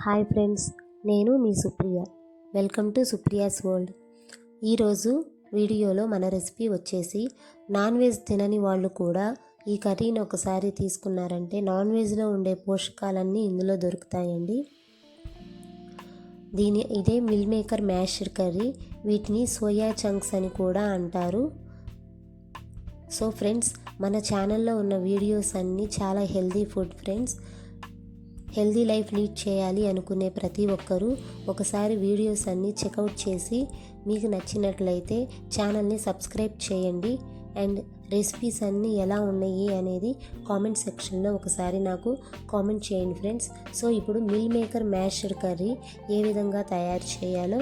Hi friends, నేను మీ Supriya. Welcome to Supriya's world. ఈరోజు వీడియోలో మన రెసిపీ వచ్చేసి నాన్ వెజ్ తినని వాళ్ళు కూడా ఈ కర్రీని ఒకసారి తీసుకున్నారంటే నాన్ వెజ్లో ఉండే పోషకాలన్నీ ఇందులో దొరుకుతాయండి. ఇదే మిల్ మేకర్ మ్యాష్డ్ కర్రీ. వీటిని సోయా చంక్స్ అని కూడా అంటారు. సో ఫ్రెండ్స్, మన ఛానల్లో ఉన్న వీడియోస్ అన్నీ చాలా healthy food friends. Healthy life lead చేయాలి అనుకునే ప్రతి ఒక్కరూ ఒకసారి వీడియోస్ అన్నీ చెక్అవుట్ చేసి మీకు నచ్చినట్లయితే ఛానల్ని సబ్స్క్రైబ్ చేయండి. అండ్ రెసిపీస్ అన్నీ ఎలా ఉన్నాయి అనేది కామెంట్ సెక్షన్లో ఒకసారి నాకు కామెంట్ చేయండి ఫ్రెండ్స్. సో ఇప్పుడు మిల్ మేకర్ మ్యాష్డ్ కర్రీ ఏ విధంగా తయారు చేయాలో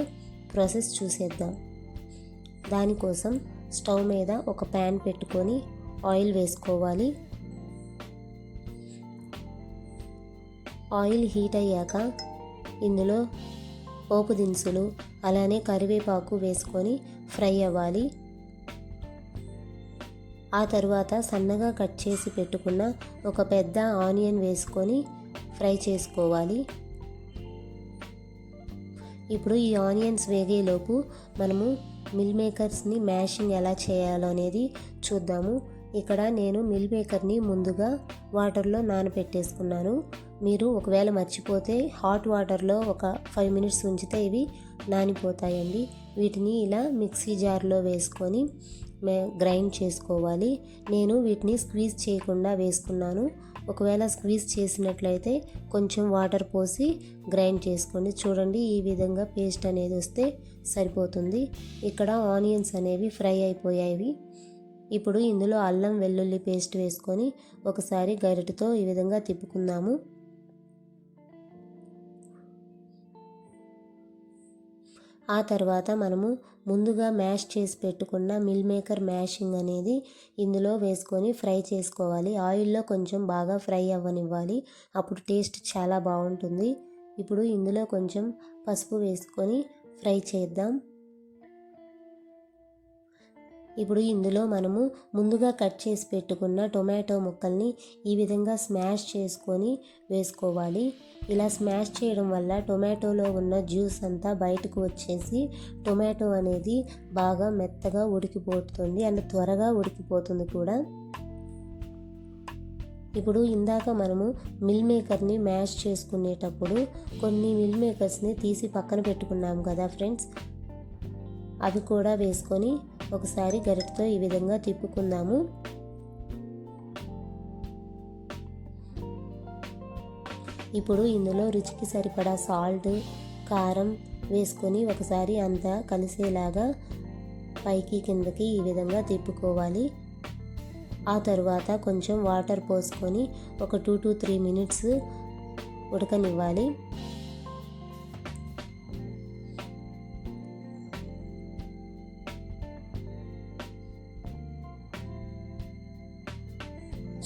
ప్రాసెస్ చూసేద్దాం. దానికోసం స్టవ్ మీద ఒక ప్యాన్ పెట్టుకొని ఆయిల్ వేసుకోవాలి. ఆయిల్ హీట్ అయ్యాక ఇందులో పోపు దినుసులు అలానే కరివేపాకు వేసుకొని ఫ్రై అవ్వాలి. ఆ తర్వాత సన్నగా కట్ చేసి పెట్టుకున్న ఒక పెద్ద ఆనియన్ వేసుకొని ఫ్రై చేసుకోవాలి. ఇప్పుడు ఈ ఆనియన్స్ వేగేలోపు మనము మిల్ మేకర్స్ని మ్యాషింగ్ ఎలా చేయాలో అనేది చూద్దాము. ఇక్కడ నేను మిల్ మేకర్ని ముందుగా వాటర్లో నానబెట్టేసుకున్నాను. మీరు ఒకవేళ మర్చిపోతే హాట్ వాటర్లో ఒక 5 మినిట్స్ ఉంచితే ఇవి నానిపోతాయండి. వీటిని ఇలా మిక్సీ జార్లో వేసుకొని గ్రైండ్ చేసుకోవాలి. నేను వీటిని స్క్వీజ్ చేయకుండా వేసుకున్నాను. ఒకవేళ స్క్వీజ్ చేసినట్లయితే కొంచెం వాటర్ పోసి గ్రైండ్ చేసుకోండి. చూడండి, ఈ విధంగా పేస్ట్ అనేది వస్తే సరిపోతుంది. ఇక్కడ ఆనియన్స్ అనేవి ఫ్రై అయిపోయాయి. ఇప్పుడు ఇందులో అల్లం వెల్లుల్లి పేస్ట్ వేసుకొని ఒకసారి గరిటెతో ఈ విధంగా తిప్పుకుందాము. ఆ తర్వాత మనము ముందుగా మ్యాష్ చేసి పెట్టుకున్న మిల్ మేకర్ మ్యాషింగ్ అనేది ఇందులో వేసుకొని ఫ్రై చేసుకోవాలి. ఆయిల్లో కొంచెం బాగా ఫ్రై అవ్వనివ్వాలి, అప్పుడు టేస్ట్ చాలా బాగుంటుంది. ఇప్పుడు ఇందులో కొంచెం పసుపు వేసుకొని ఫ్రై చేద్దాం. ఇప్పుడు ఇందులో మనము ముందుగా కట్ చేసి పెట్టుకున్న టొమాటో ముక్కల్ని ఈ విధంగా స్మాష్ చేసుకొని వేసుకోవాలి. ఇలా స్మాష్ చేయడం వల్ల టొమాటోలో ఉన్న జ్యూస్ అంతా బయటకు వచ్చేసి టొమాటో అనేది బాగా మెత్తగా ఉడికిపోతుంది అండ్ త్వరగా ఉడికిపోతుంది కూడా. ఇప్పుడు ఇందాక మనము మిల్ మేకర్ని మ్యాష్ చేసుకునేటప్పుడు కొన్ని మిల్ మేకర్స్ని తీసి పక్కన పెట్టుకున్నాము కదా ఫ్రెండ్స్, అవి కూడా వేసుకొని ఒకసారి గరిటెతో ఈ విధంగా తిప్పుకుందాము. ఇప్పుడు ఇందులో రుచికి సరిపడా సాల్ట్, కారం వేసుకొని ఒకసారి అంతా కలిసేలాగా పైకి కిందకి ఈ విధంగా తిప్పుకోవాలి. ఆ తర్వాత కొంచెం వాటర్ పోసుకొని ఒక 2 to 3 మినిట్స్ ఉడకనివ్వాలి.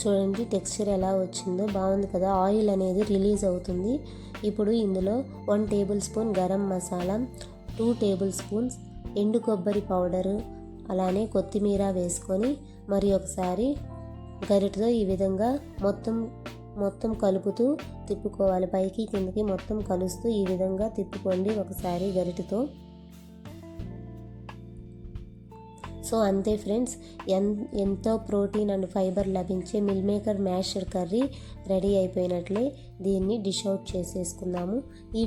చూడండి, టెక్స్చర్ ఎలా వచ్చిందో, బాగుంది కదా. ఆయిల్ అనేది రిలీజ్ అవుతుంది. ఇప్పుడు ఇందులో 1 table spoon garam masala, 2 table spoons ఎండు కొబ్బరి పౌడరు అలానే కొత్తిమీర వేసుకొని మరి ఒకసారి గరిటెతో ఈ విధంగా మొత్తం కలుపుతూ తిప్పుకోవాలి. పైకి కిందకి మొత్తం కలుస్తూ ఈ విధంగా తిప్పుకోండి ఒకసారి గరిటెతో. సో అంతే ఫ్రెండ్స్, ఎంతో ప్రోటీన్ అండ్ ఫైబర్ లభించే meal maker mashed curry ready అయిపోయినట్లే. దీన్ని డిష్ అవుట్ చేసేసుకుందాము. ఈ